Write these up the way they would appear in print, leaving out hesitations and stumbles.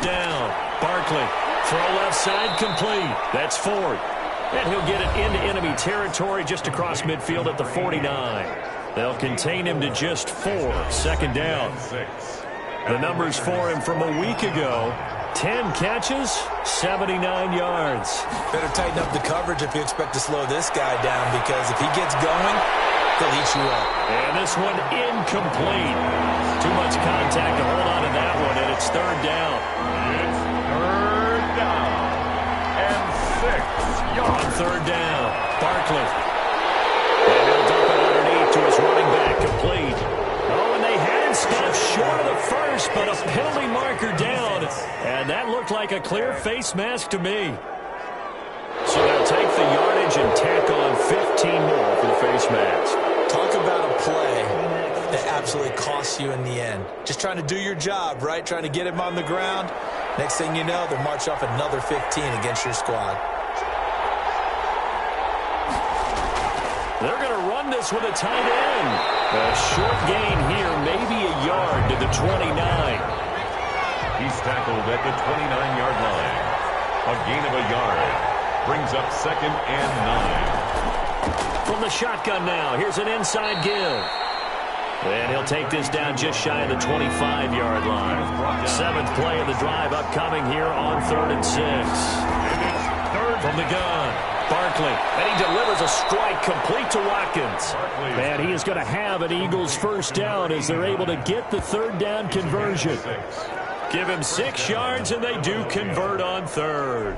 first down. Barkley, throw left side, complete. That's Ford. And he'll get it into enemy territory just across midfield at the 49. They'll contain him to just 4. Second down. The numbers for him from a week ago. 10 catches, 79 yards. Better tighten up the coverage if you expect to slow this guy down, because if he gets going, he'll eat you up. And this one incomplete. Too much contact to hold on to that one, and it's third down. It's third down and 6 yards. On third down, Barkley. And he'll dump it underneath to his running back, complete. Oh, and they had him stopped short of the first, but a penalty marker down. And that looked like a clear face mask to me. So they'll take the yardage and tack on 15 more for the face mask. Talk about a play that absolutely costs you in the end. Just trying to do your job, right? Trying to get him on the ground. Next thing you know, they'll march off another 15 against your squad. They're going to run this with a tight end. A short gain here, maybe a yard to the 29. He's tackled at the 29-yard line. A gain of a yard. Brings up 2nd and 9. From the shotgun now, here's an inside give. And he'll take this down just shy of the 25-yard line. 7th play of the drive upcoming here on 3rd and 6. From the gun, Barkley, and he delivers a strike complete to Watkins. And he is going to have an Eagles first down as they're able to get the third down conversion. Give him 6 yards, and they do convert on third.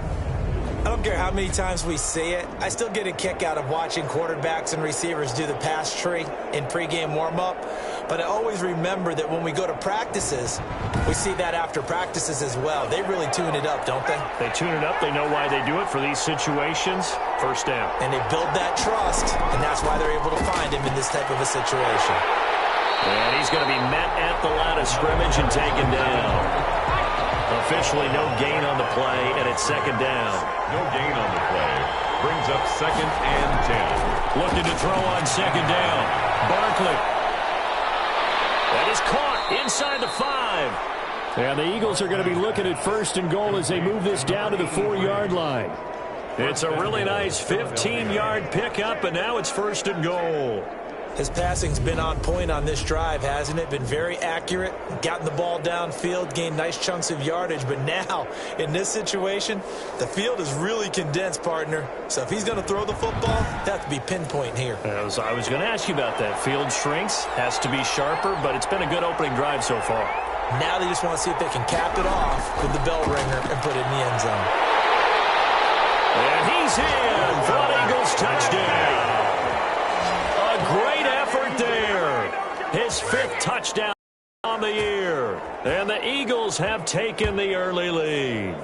I don't care how many times we see it. I still get a kick out of watching quarterbacks and receivers do the pass tree in pregame warm-up. But I always remember that when we go to practices, we see that after practices as well. They really tune it up, don't they? They tune it up. They know why they do it for these situations. First down. And they build that trust, and that's why they're able to find him in this type of a situation. And he's going to be met at the line of scrimmage and taken down. Officially no gain on the play, and it's second down. No gain on the play. Brings up 2nd and 10. Looking to throw on second down. Barkley. That is caught inside the 5. And the Eagles are going to be looking at 1st and goal as they move this down to the 4-yard line. It's a really nice 15-yard pickup, and now it's 1st and goal. His passing's been on point on this drive, hasn't it? Been very accurate, gotten the ball downfield, gained nice chunks of yardage. But now, in this situation, the field is really condensed, partner. So if he's going to throw the football, that to be pinpoint here. I was going to ask you about that. Field shrinks, has to be sharper, but it's been a good opening drive so far. Now they just want to see if they can cap it off with the bell ringer and put it in the end zone. And he's in for an Eagles touchdown. Great effort there. His 5th touchdown on the year. And the Eagles have taken the early lead.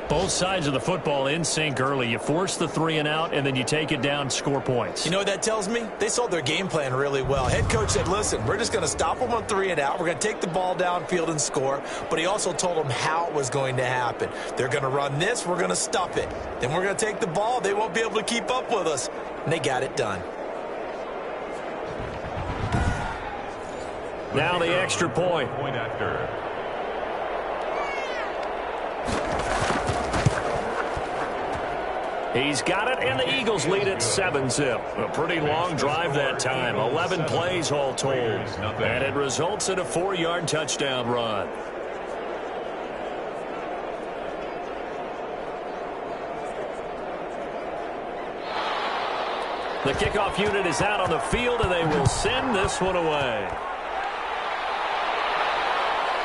Both sides of the football in sync early. You force the 3 and out, and then you take it down, score points. You know what that tells me? They sold their game plan really well. Head coach said, listen, we're just going to stop them on 3 and out. We're going to take the ball downfield and score. But he also told them how it was going to happen. They're going to run this. We're going to stop it. Then we're going to take the ball. They won't be able to keep up with us. And they got it done. Now the extra point. Point after. He's got it, and the Eagles lead at 7-zip. A pretty long drive that time. 11 plays all told. And it results in a 4-yard touchdown run. The kickoff unit is out on the field, and they will send this one away.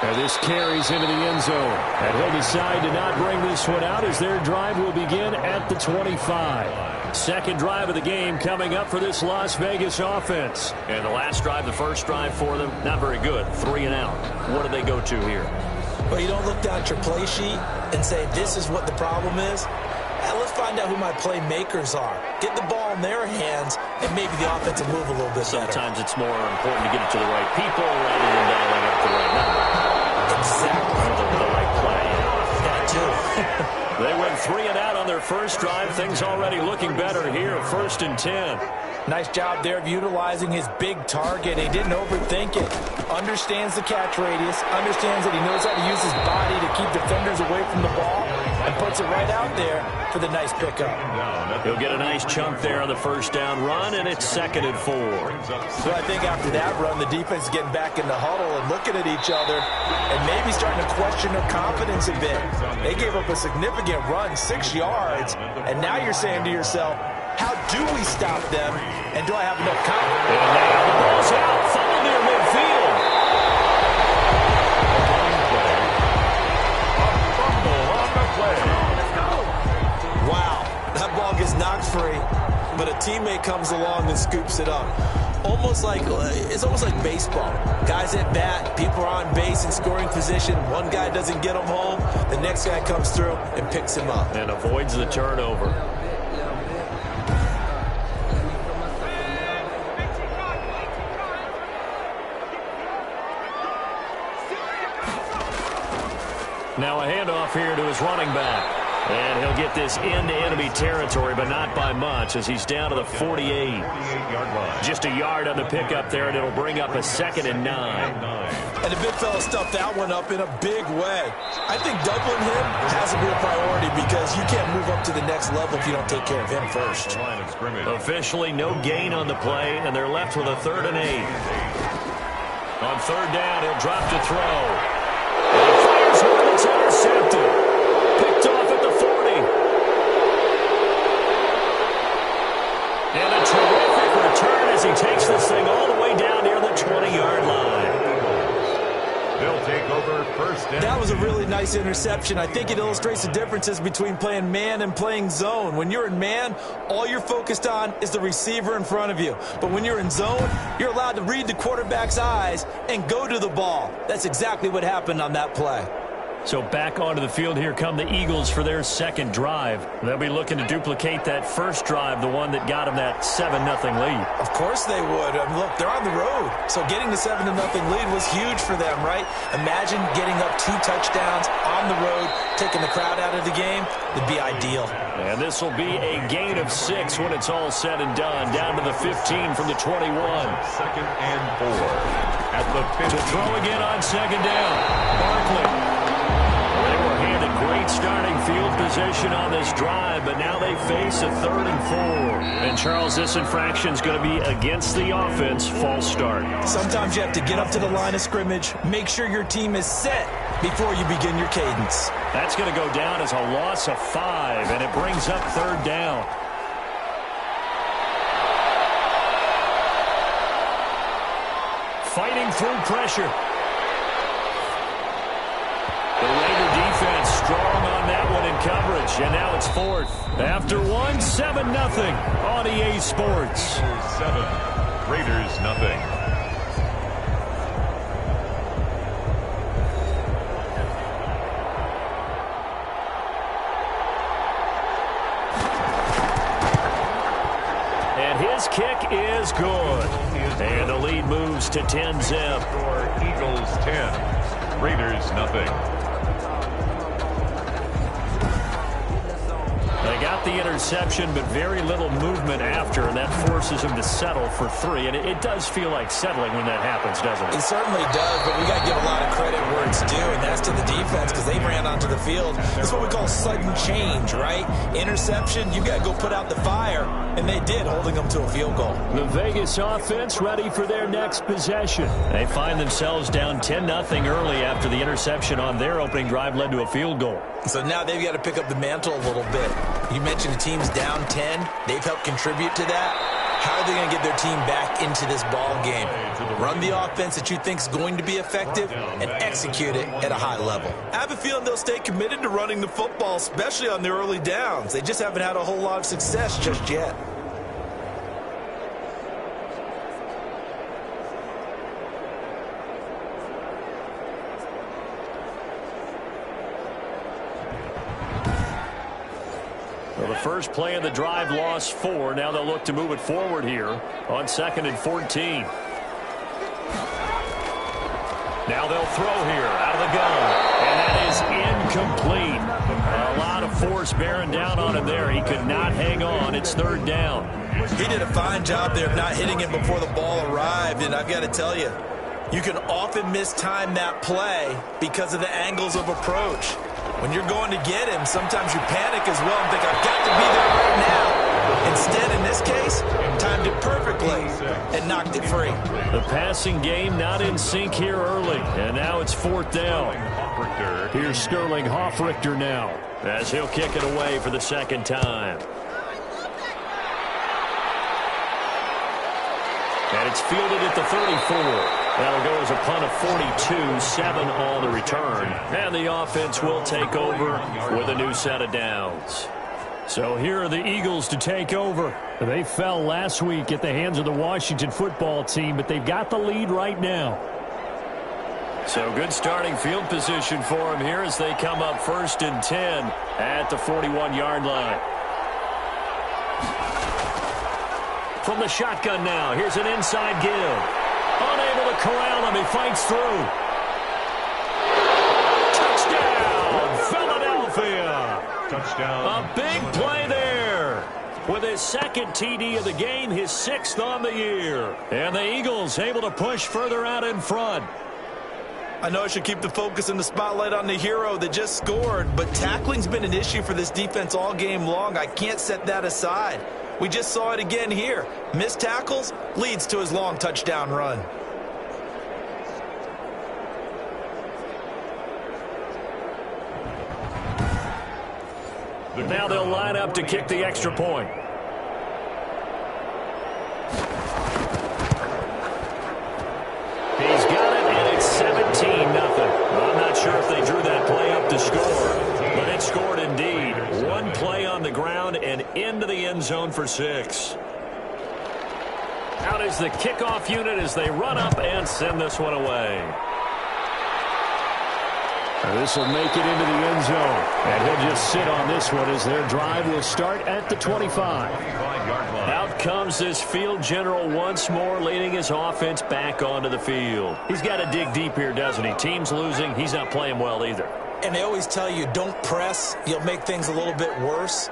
And this carries into the end zone. And he'll decide to not bring this one out as their drive will begin at the 25. Second drive of the game coming up for this Las Vegas offense. And the last drive, the first drive for them, not very good. 3 and out. What do they go to here? Well, you don't look down at your play sheet and say, this is what the problem is. Let's find out who my playmakers are. Get the ball in their hands, and maybe the offense will move a little bit better. Sometimes it's more important to get it to the right people rather than dialing up the right number. Exactly. The right play. That too. They went 3 and out on their first drive. Things already looking better here. 1st and 10. Nice job there of utilizing his big target. He didn't overthink it. understands the catch radius, understands that he knows how to use his body to keep defenders away from the ball, and puts it right out there for the nice pickup. He'll get a nice chunk there on the first down run, and it's 2nd and 4. So I think after that run, the defense is getting back in the huddle and looking at each other and maybe starting to question their confidence a bit. They gave up a significant run, 6 yards, and now you're saying to yourself, how do we stop them, and do I have enough confidence? And now the ball's out, fumble near midfield. Wow, that ball gets knocked free, but a teammate comes along and scoops it up. It's almost like baseball. Guys at bat, people are on base in scoring position. One guy doesn't get him home, the next guy comes through and picks him up. And avoids the turnover. Now a handoff here to his running back. And he'll get this into enemy territory, but not by much, as he's down to the 48. Just a yard on the pickup there, and it'll bring up a 2nd and 9. And the big fella stuffed that one up in a big way. I think doubling him has to be a priority because you can't move up to the next level if you don't take care of him first. Officially no gain on the play, and they're left with a 3rd and 8. On 3rd down, he'll drop to throw. And he fires one that's intercepted. Picked off at the 40. And a terrific return as he takes this thing all the way down near the 20-yard line. They'll take over 1st down. That was a really nice interception. I think it illustrates the differences between playing man and playing zone. When you're in man, all you're focused on is the receiver in front of you. But when you're in zone, you're allowed to read the quarterback's eyes and go to the ball. That's exactly what happened on that play. So back onto the field, here come the Eagles for their 2nd drive. They'll be looking to duplicate that first drive, the one that got them that 7-0 lead. Of course they would. Look, they're on the road. So getting the 7-0 lead was huge for them, right? Imagine getting up 2 touchdowns on the road, taking the crowd out of the game. It'd be ideal. And this will be a gain of 6 when it's all said and done. Down to the 15 from the 21. 2nd and 4. At the 15. To throw again on 2nd down. Barkley. Great starting field position on this drive, but now they face a 3rd and 4. And, Charles, this infraction is going to be against the offense. False start. Sometimes you have to get up to the line of scrimmage, make sure your team is set before you begin your cadence. That's going to go down as a loss of 5, and it brings up 3rd down. Fighting through pressure. The Raider defense strong on that one in coverage, and now it's 4th. After 1, 7-0 on EA Sports. 7, Raiders nothing. And his kick is good. And the lead moves to 10-zip. Eagles 10, Raiders nothing. They got the interception, but very little movement after, and that forces him to settle for 3. And it does feel like settling when that happens, doesn't it? It certainly does, but we got to give a lot of credit where it's due, and that's to the defense because they ran onto the field. That's what we call sudden change, right? Interception, you got to go put out the fire, and they did, holding them to a field goal. The Vegas offense ready for their next possession. They find themselves down 10-0 early after the interception on their opening drive led to a field goal. So now they've got to pick up the mantle a little bit. You mentioned the team's down 10. They've helped contribute to that. How are they going to get their team back into this ball game? Run the offense that you think is going to be effective and execute it at a high level. I have a feeling they'll stay committed to running the football, especially on their early downs. They just haven't had a whole lot of success just yet. Well, the first play of the drive lost 4. Now they'll look to move it forward here on 2nd and 14. Now they'll throw here out of the gun. And that is incomplete. A lot of force bearing down on him there. He could not hang on. It's 3rd down. He did a fine job there of not hitting him before the ball arrived. And I've got to tell you, You can often mistime that play because of the angles of approach. When you're going to get him, sometimes you panic as well and think, I've got to be there right now. Instead, in this case, timed it perfectly and knocked it free. The passing game not in sync here early, and now it's 4th down. Here's Sterling Hoffrichter now, as he'll kick it away for the 2nd time. And it's fielded at the 34. That'll go as a punt of 42, 7 on the return. And the offense will take over with a new set of downs. So here are the Eagles to take over. They fell last week at the hands of the Washington football team, but they've got the lead right now. So good starting field position for them here as they come up 1st and 10 at the 41-yard line. From the shotgun now, here's an inside give. Unable to corral him, he fights through. Touchdown, Philadelphia. Touchdown. A big play there. With his 2nd TD of the game, his 6th on the year. And the Eagles able to push further out in front. I know I should keep the focus and the spotlight on the hero that just scored, but tackling's been an issue for this defense all game long. I can't set that aside. We just saw it again here. Missed tackles leads to his long touchdown run. Now they'll line up to kick the extra point. He's got it, and it's 17-0. I'm not sure if they drew that play up to score, but it scored indeed. One play on the ground and into the end zone for 6. Out is the kickoff unit as they run up and send this one away. This will make it into the end zone. And he'll just sit on this one as their drive will start at the 25. Out comes this field general once more, leading his offense back onto the field. He's got to dig deep here, doesn't he? Team's losing. He's not playing well either. And they always tell you, don't press. You'll make things a little bit worse.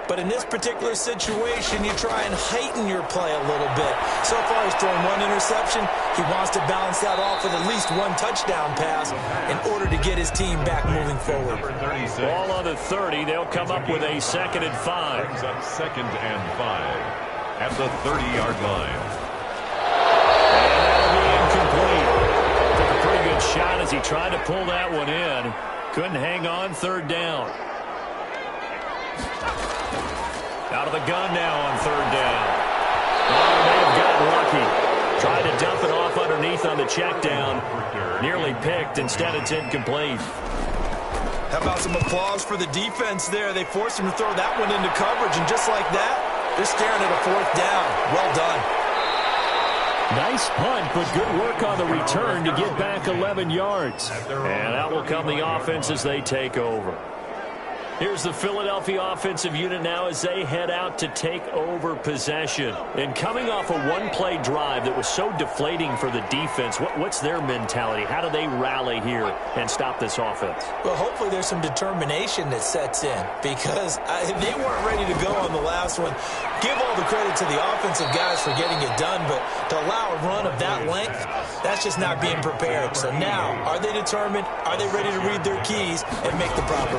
But in this particular situation, you try and heighten your play a little bit. So far, he's thrown 1 interception. He wants to balance that off with at least 1 touchdown pass in order to get his team back moving forward. Ball on the 30. They'll come up with a 2nd and 5. Brings up 2nd and 5 at the 30-yard line. And that'll be incomplete. Took a pretty good shot as he tried to pull that one in. Couldn't hang on 3rd down. Out of the gun now on 3rd down. Oh, may have gotten lucky. Tried to dump it off underneath on the check down. Nearly picked. Instead, it's incomplete. How about some applause for the defense there? They forced him to throw that one into coverage, and just like that, they're staring at a 4th down. Well done. Nice punt, but good work on the return to get back 11 yards. And out will come the offense as they take over. Here's the Philadelphia offensive unit now as they head out to take over possession. And coming off a one-play drive that was so deflating for the defense, what's their mentality? How do they rally here and stop this offense? Well, hopefully there's some determination that sets in because they weren't ready to go on the last one. Give all the credit to the offensive guys for getting it done, but to allow a run of that length, that's just not being prepared. So now, are they determined? Are they ready to read their keys and make the proper